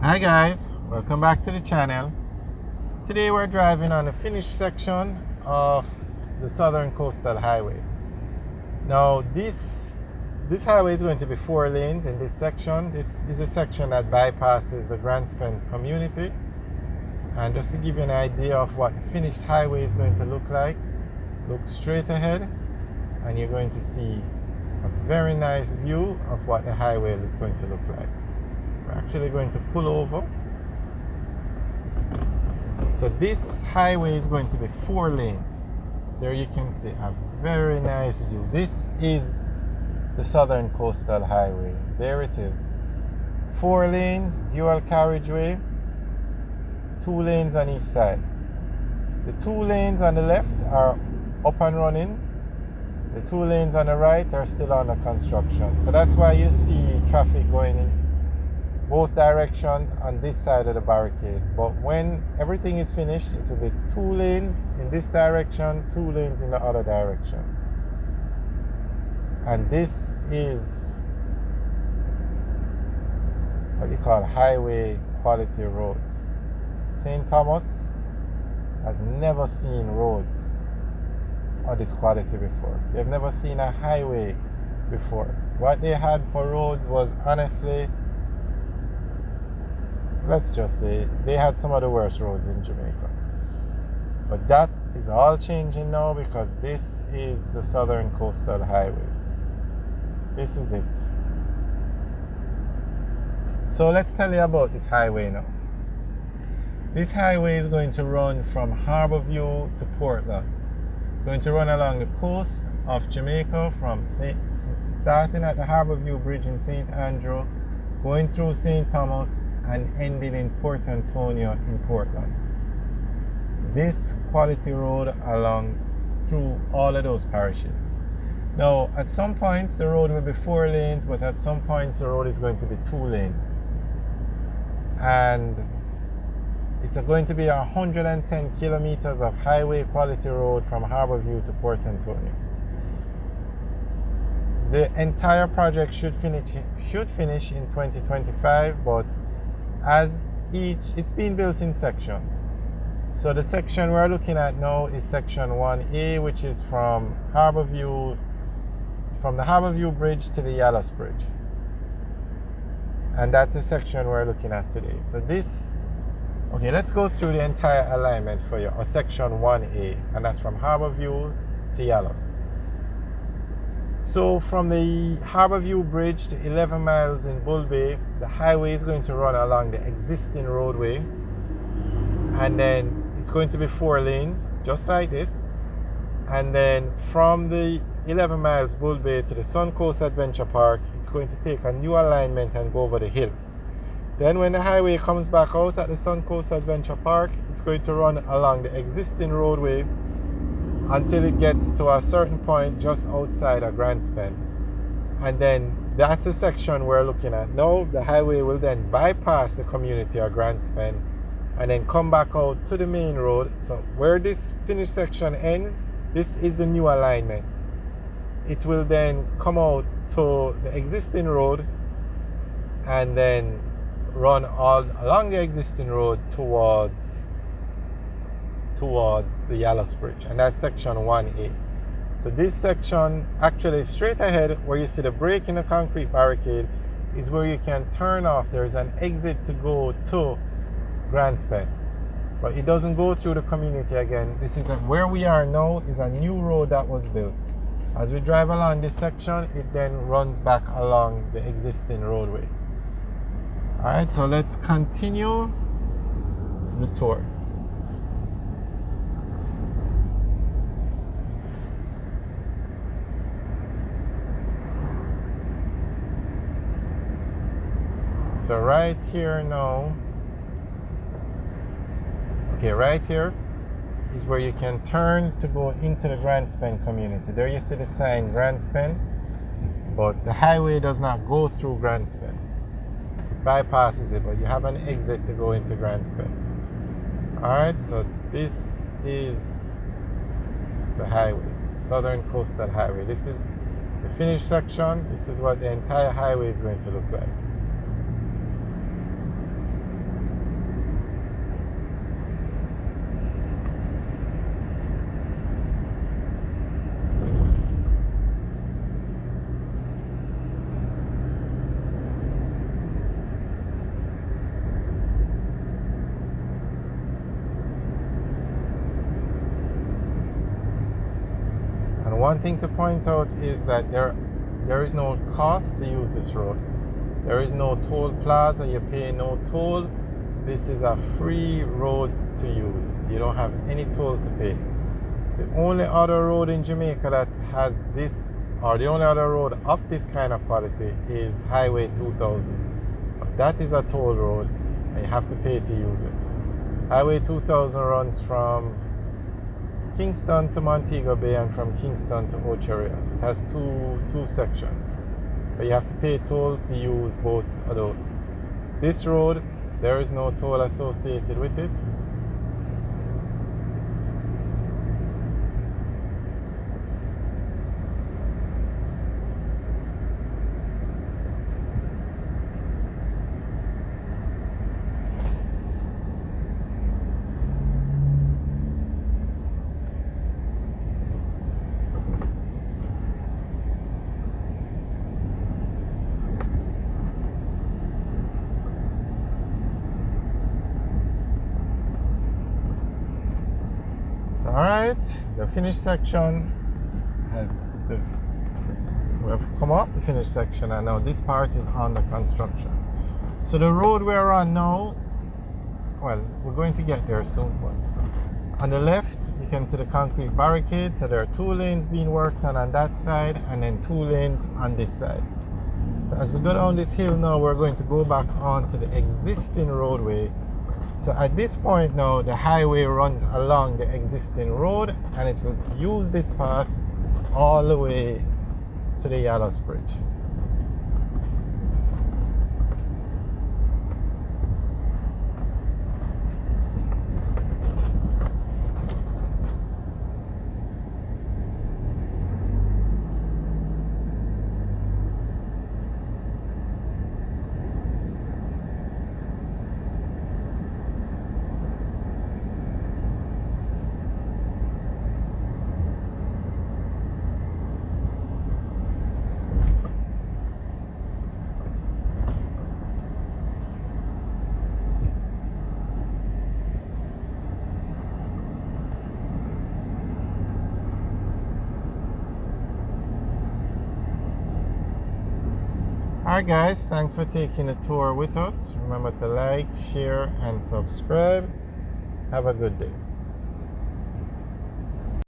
Hi guys, welcome back to the channel. Today we're driving on the finished section of the Southern Coastal Highway. Now this highway is going to be 4 lanes in this section. This is a section that bypasses the Grand Spend community. And just to give you an idea of what the finished highway is going to look like, look straight ahead and you're going to see a very nice view of what the highway is going to look like. We're actually going to pull over. So this highway is going to be 4 lanes. There you can see a very nice view. This is the Southern Coastal Highway. There it is. 4 lanes, dual carriageway, 2 lanes on each side. The 2 lanes on the left are up and running. The 2 lanes on the right are still under construction. So that's why you see traffic going in both directions on this side of the barricade. But when everything is finished, it will be 2 lanes in this direction, 2 lanes in the other direction. And this is what you call highway quality roads. St. Thomas has never seen roads of this quality before. They've never seen a highway before. What they had for roads was, honestly, let's just say they had some of the worst roads in Jamaica. But that is all changing now because this is the Southern Coastal Highway. This is it. So let's tell you about this highway now. This highway is going to run from Harborview to Portland. It's going to run along the coast of Jamaica starting at the Harborview Bridge in St. Andrew, going through St. Thomas, and ending in Port Antonio in Portland. This quality road along through all of those parishes. Now, at some points the road will be 4 lanes, but at some points the road is going to be 2 lanes. And it's going to be 110 kilometers of highway quality road from Harborview to Port Antonio. The entire project should finish in 2025, but it's being built in sections. So the section we're looking at now is section 1A, which is from the Harborview Bridge to the Yallows Bridge. And that's the section we're looking at today. So let's go through the entire alignment for you, or section 1A, and that's from Harborview to Yallows. So from the Harborview Bridge to 11 miles in Bull Bay, the highway is going to run along the existing roadway, and then it's going to be 4 lanes, just like this. And then from the 11 miles Bull Bay to the Suncoast Adventure Park, it's going to take a new alignment and go over the hill. Then when the highway comes back out at the Suncoast Adventure Park, it's going to run along the existing roadway until it gets to a certain point just outside of Grand Spend. And then that's the section we're looking at now. The highway will then bypass the community of Grand Spend and then come back out to the main road. So where this finished section ends, this is the new alignment. It will then come out to the existing road and then run all along the existing road towards the Yallows Bridge, and that's section 1A. So this section, actually straight ahead where you see the break in the concrete barricade, is where you can turn off. There's an exit to go to Grand Spend, but it doesn't go through the community again. This is where we are now is a new road that was built. As we drive along this section, it then runs back along the existing roadway. Alright, so let's continue the tour. So right here now, right here is where you can turn to go into the Grand Spend community. There you see the sign Grand Spend, but the highway does not go through Grand Spend. It bypasses it, but you have an exit to go into Grand Spend. Alright, so this is the highway, Southern Coastal Highway. This is the finished section. This is what the entire highway is going to look like. One thing to point out is that there is no cost to use this road. There is no toll plaza, you pay no toll. This is a free road to use. You don't have any toll to pay. The only other road in Jamaica that has this, or the only other road of this kind of quality, is Highway 2000. But that is a toll road and you have to pay to use it. Highway 2000 runs from Kingston to Montego Bay and from Kingston to Ocho Rios. It has two sections, but you have to pay toll to use both of those. This road, there is no toll associated with it. So, all right, the finished section has this. We have come off the finished section, and now this part is under construction. So the road we're on now, well, we're going to get there soon. But on the left, you can see the concrete barricade. So there are 2 lanes being worked on that side, and then 2 lanes on this side. So as we go down this hill now, we're going to go back onto the existing roadway. So at this point now, the highway runs along the existing road, and it will use this path all the way to the Yalos Bridge. Alright guys, thanks for taking a tour with us. Remember to like, share and subscribe. Have a good day.